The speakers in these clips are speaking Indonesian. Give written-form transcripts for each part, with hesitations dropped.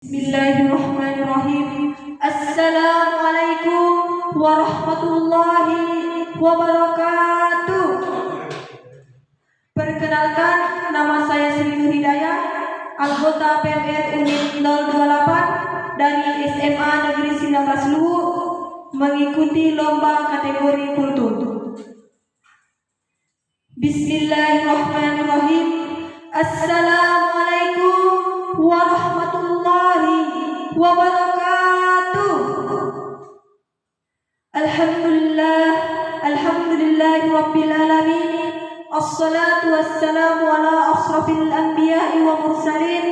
Bismillahirrahmanirrahim. Assalamualaikum warahmatullahi wabarakatuh. Perkenalkan, nama saya Sri Nur Hidayah, anggota PMR Unit 028 dari SMA Negeri 19 Luwu, mengikuti lomba kategori kultum. Bismillahirrahmanirrahim. Assalamualaikum warahmatullahi wabarakatuh. Alhamdulillahi rabbil alamin. Assalatu wassalamu ala asrafil anbiya'i wa mursalin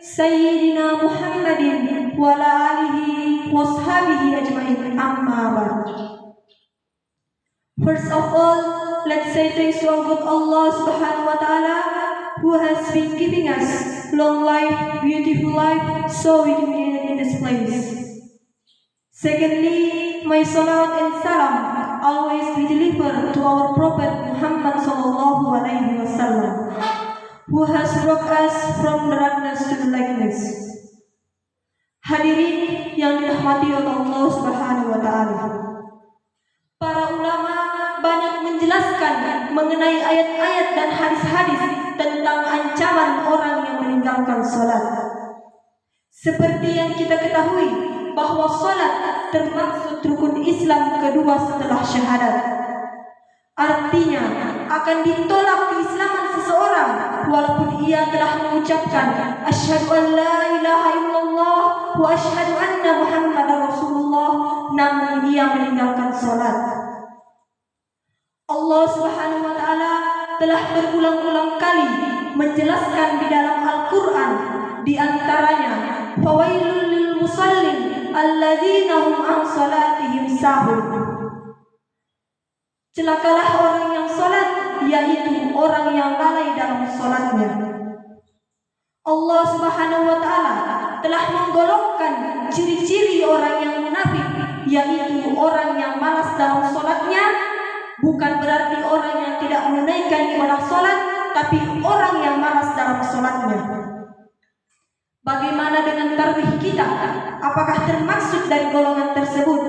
sayyidina Muhammadin wa ala alihi wa sahbihi ajma'in, amma ba'd. First of all, let's say thanks to our God Allah subhanahu wa ta'ala, who has been giving us long life, beautiful life, so we can be in this place. Secondly, my salat and salam always be delivered to our Prophet Muhammad sallallahu alaihi wasallam, who has brought us from the darkness to the lightness. Hadirin yang dirahmati oleh Allah subhanahu wa ta'ala, para ulama banyak menjelaskan mengenai ayat-ayat dan hadis-hadis tentang ancaman orang yang meninggalkan sholat. Seperti yang kita ketahui bahwa sholat termasuk rukun Islam kedua setelah syahadat. Artinya akan ditolak keislaman seseorang walaupun ia telah mengucapkan asyhadu an la ilaha illallah wa asyhadu anna muhammadar rasulullah, namun ia meninggalkan sholat. Allah subhanahu wa ta'ala telah berulang-ulang kali menjelaskan di dalam Al-Quran, di antaranya fawailul lil musallin alladzina hum an salatihim sahun. Celakalah orang yang salat, yaitu orang yang lalai dalam salatnya. Allah subhanahu wa ta'ala telah menggolongkan ciri-ciri orang yang munafik, yaitu orang yang malas dalam salatnya. Bukan berarti orang yang tidak menunaikan ibadah sholat, tapi orang yang malas dalam sholatnya. Bagaimana dengan tarawih kita? Apakah termasuk dari golongan tersebut?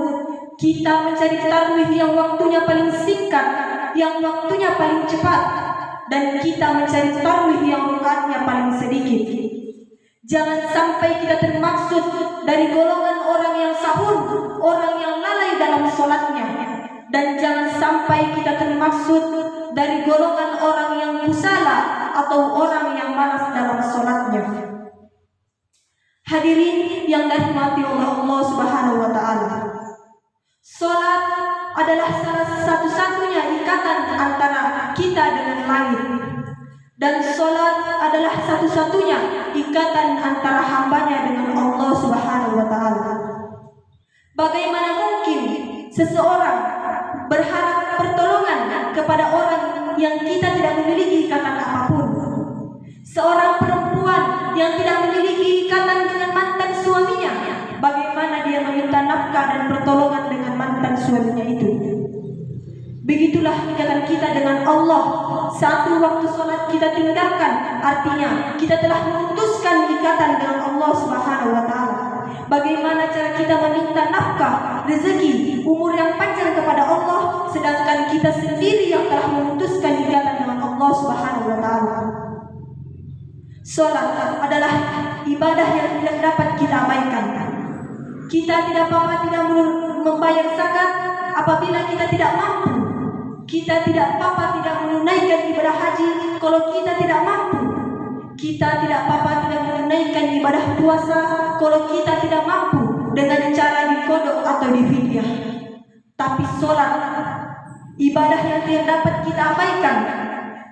Kita mencari tarawih yang waktunya paling singkat, yang waktunya paling cepat, dan kita mencari tarawih yang rakaatnya paling sedikit. Jangan sampai kita termaksud dari golongan orang yang sahur, orang yang lalai dalam sholatnya. Dan jangan sampai kita termaksud dari golongan orang yang kusala atau orang yang malas dalam sholatnya. Hadirin yang dirahmati oleh Allah subhanahu wa ta'ala, sholat adalah salah satu-satunya ikatan antara kita dengan langit. Dan sholat adalah satu-satunya ikatan antara hambanya dengan Allah subhanahu wa ta'ala. Bagaimana mungkin seseorang berharap pertolongan kepada orang yang kita tidak memiliki ikatan apapun? Seorang perempuan yang tidak memiliki ikatan dengan mantan suaminya, bagaimana dia meminta nafkah dan pertolongan dengan mantan suaminya itu? Begitulah ikatan kita dengan Allah. Satu waktu sholat kita tinggalkan, artinya kita telah memutuskan ikatan dengan Allah subhanahu wa ta'ala. Bagaimana cara kita meminta nafkah, rezeki, umur yang panjang kepada Allah, sedangkan kita sendiri yang telah memutuskan ikatan dengan Allah subhanahu wa ta'ala. Salat adalah ibadah yang tidak dapat kita abaikan. Kita tidak apa-apa tidak membayar zakat apabila kita tidak mampu. Kita tidak apa-apa tidak menunaikan ibadah haji kalau kita tidak mampu. Kita tidak apa-apa tidak menunaikan ibadah puasa kalau kita tidak mampu dengan cara dikodok atau difidyah. Tapi sholat, ibadah yang tidak dapat kita abaikan.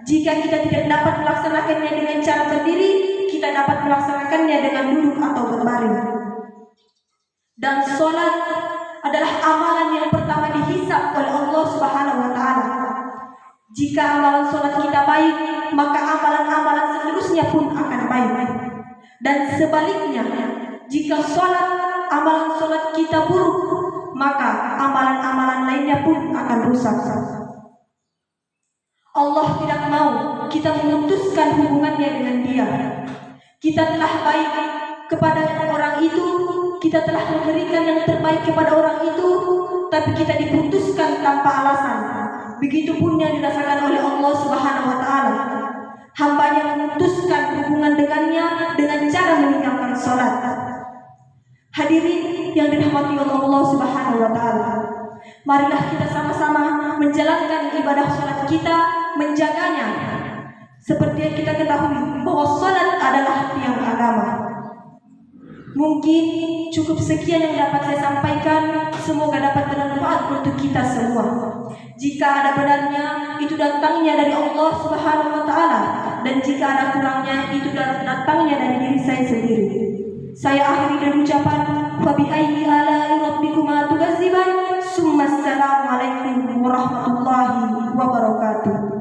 Jika kita tidak dapat melaksanakannya dengan cara berdiri, kita dapat melaksanakannya dengan duduk atau berbaring. Dan sholat adalah amalan yang pertama dihisab oleh Allah subhanahu wa ta'ala. Jika amalan sholat kita baik, maka amalan-amalan seterusnya pun akan baik. Dan sebaliknya, jika amalan sholat kita buruk, maka amalan-amalan lainnya pun akan rusak. Allah tidak mau kita memutuskan hubungannya dengan Dia. Kita telah baik, kepada orang itu, kita telah memberikan yang terbaik kepada orang itu, tapi kita diputuskan tanpa alasan. Begitupun yang dirasakan oleh Allah Subhanahu wa taala. Hambanya memutuskan hubungan dengannya dengan cara meninggalkan sholat. Hadirin yang dirahmati oleh Allah Subhanahu wa taala, marilah kita sama-sama menjalankan ibadah sholat kita, menjaganya. Seperti yang kita ketahui bahwa sholat adalah tiang agama. Mungkin cukup sekian yang dapat saya sampaikan. Semoga dapat bermanfaat untuk kita semua. Jika ada benarnya, itu datangnya dari Allah Subhanahu wa taala, dan jika ada kurangnya, itu datangnya dari diri saya sendiri. Saya akhiri dengan ucapan fa bi ayyi ala'i rabbikuma tukadziban. Assalamualaikum warahmatullahi wabarakatuh.